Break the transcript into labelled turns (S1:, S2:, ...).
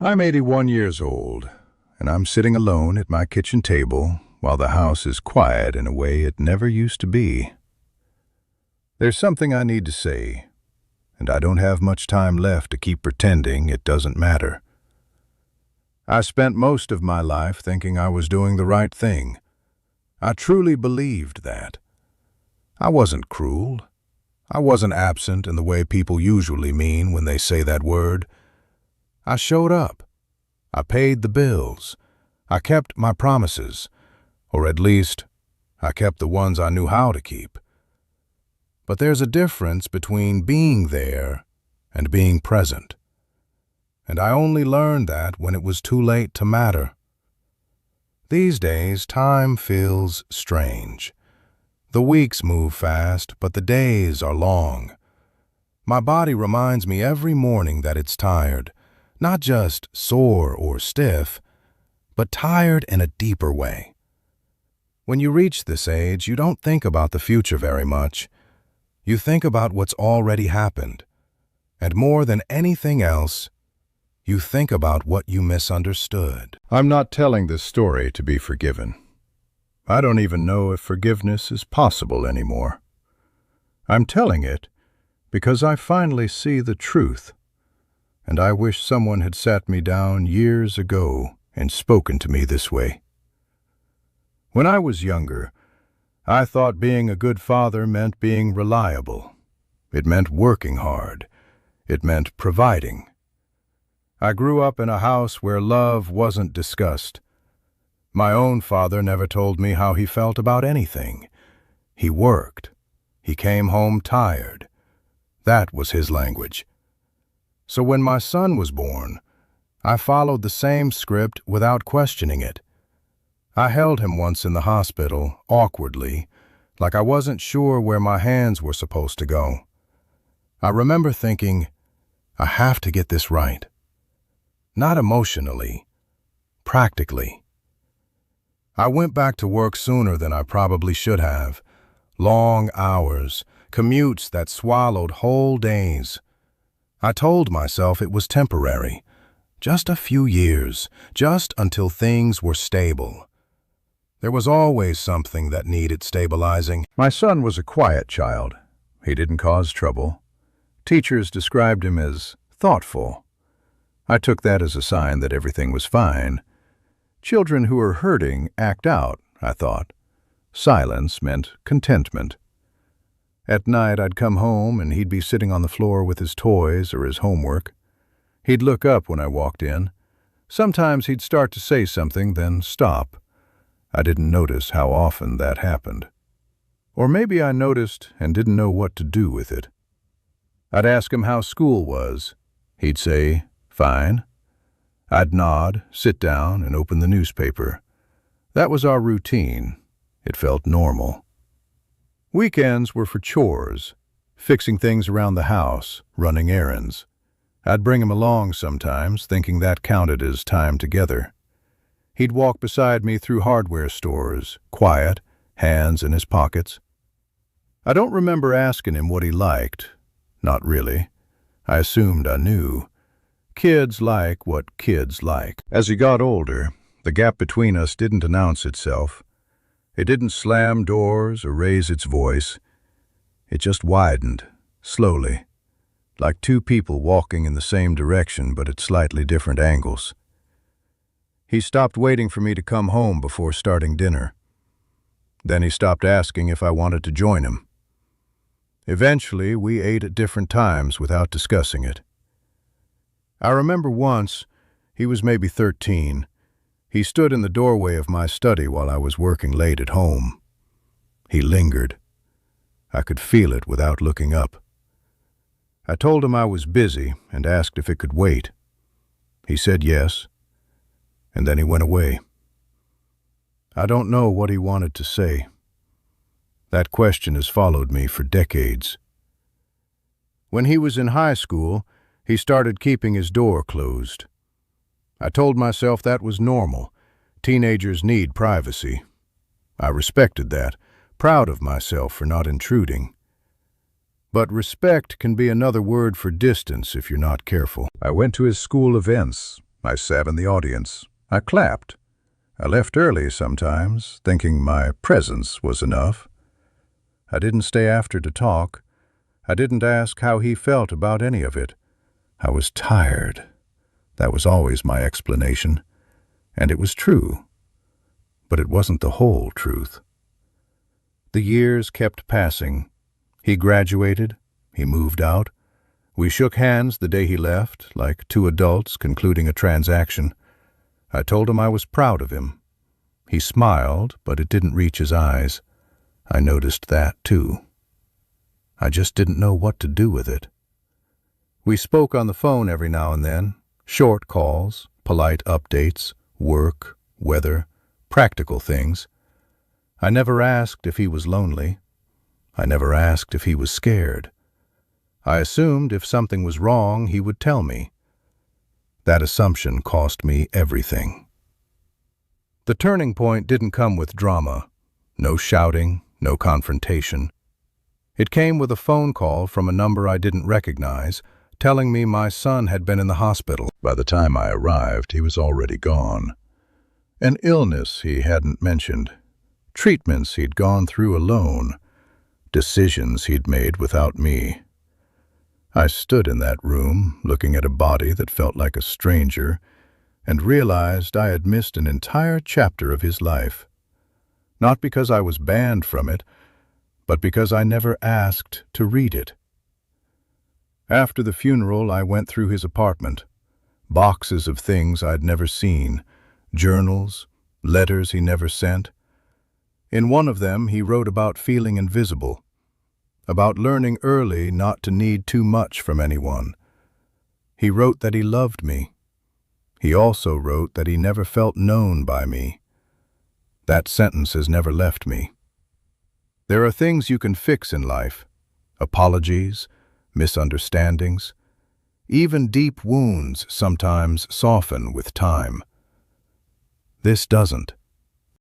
S1: I'm 81 years old, and I'm sitting alone at my kitchen table while the house is quiet in a way it never used to be. There's something I need to say, and I don't have much time left to keep pretending it doesn't matter. I spent most of my life thinking I was doing the right thing. I truly believed that. I wasn't cruel. I wasn't absent in the way people usually mean when they say that word. I showed up. I paid the bills. I kept my promises, or at least, I kept the ones I knew how to keep. But there's a difference between being there and being present. And I only learned that when it was too late to matter. These days, time feels strange. The weeks move fast, but the days are long. My body reminds me every morning that it's tired, not just sore or stiff, but tired in a deeper way. When you reach this age, you don't think about the future very much. You think about what's already happened. And more than anything else, you think about what you misunderstood. I'm not telling this story to be forgiven. I don't even know if forgiveness is possible anymore. I'm telling it because I finally see the truth, and I wish someone had sat me down years ago and spoken to me this way. When I was younger, I thought being a good father meant being reliable. It meant working hard. It meant providing. I grew up in a house where love wasn't discussed. My own father never told me how he felt about anything. He worked. He came home tired. That was his language. So when my son was born, I followed the same script without questioning it. I held him once in the hospital, awkwardly, like I wasn't sure where my hands were supposed to go. I remember thinking, I have to get this right. Not emotionally, practically. I went back to work sooner than I probably should have. Long hours, commutes that swallowed whole days. I told myself it was temporary, just a few years, just until things were stable. There was always something that needed stabilizing. My son was a quiet child. He didn't cause trouble. Teachers described him as thoughtful. I took that as a sign that everything was fine. Children who are hurting act out, I thought. Silence meant contentment. At night I'd come home and he'd be sitting on the floor with his toys or his homework. He'd look up when I walked in. Sometimes he'd start to say something, then stop. I didn't notice how often that happened. Or maybe I noticed and didn't know what to do with it. I'd ask him how school was. He'd say, "Fine." I'd nod, sit down, and open the newspaper. That was our routine. It felt normal. Weekends were for chores, fixing things around the house, running errands. I'd bring him along sometimes, thinking that counted as time together. He'd walk beside me through hardware stores, quiet, hands in his pockets. I don't remember asking him what he liked. Not really. I assumed I knew. Kids like what kids like. As he got older, the gap between us didn't announce itself. It didn't slam doors or raise its voice. It just widened, slowly, like two people walking in the same direction but at slightly different angles. He stopped waiting for me to come home before starting dinner. Then he stopped asking if I wanted to join him. Eventually, we ate at different times without discussing it. I remember once, he was maybe 13, he stood in the doorway of my study while I was working late at home. He lingered. I could feel it without looking up. I told him I was busy and asked if it could wait. He said yes, and then he went away. I don't know what he wanted to say. That question has followed me for decades. When he was in high school, he started keeping his door closed. I told myself that was normal. Teenagers need privacy. I respected that, proud of myself for not intruding. But respect can be another word for distance if you're not careful. I went to his school events, I sat in the audience. I clapped. I left early sometimes, thinking my presence was enough. I didn't stay after to talk. I didn't ask how he felt about any of it. I was tired. That was always my explanation. And it was true. But it wasn't the whole truth. The years kept passing. He graduated. He moved out. We shook hands the day he left, like two adults concluding a transaction. I told him I was proud of him. He smiled, but it didn't reach his eyes. I noticed that, too. I just didn't know what to do with it. We spoke on the phone every now and then, short calls, polite updates, work, weather, practical things. I never asked if he was lonely. I never asked if he was scared. I assumed if something was wrong, he would tell me. That assumption cost me everything. The turning point didn't come with drama. No shouting, no confrontation. It came with a phone call from a number I didn't recognize, telling me my son had been in the hospital. By the time I arrived, he was already gone. An illness he hadn't mentioned. Treatments he'd gone through alone. Decisions he'd made without me. I stood in that room, looking at a body that felt like a stranger, and realized I had missed an entire chapter of his life. Not because I was banned from it, but because I never asked to read it. After the funeral, I went through his apartment. Boxes of things I'd never seen, journals, letters he never sent. In one of them, he wrote about feeling invisible, about learning early not to need too much from anyone. He wrote that he loved me. He also wrote that he never felt known by me. That sentence has never left me. There are things you can fix in life: apologies, misunderstandings. Even deep wounds sometimes soften with time. This doesn't.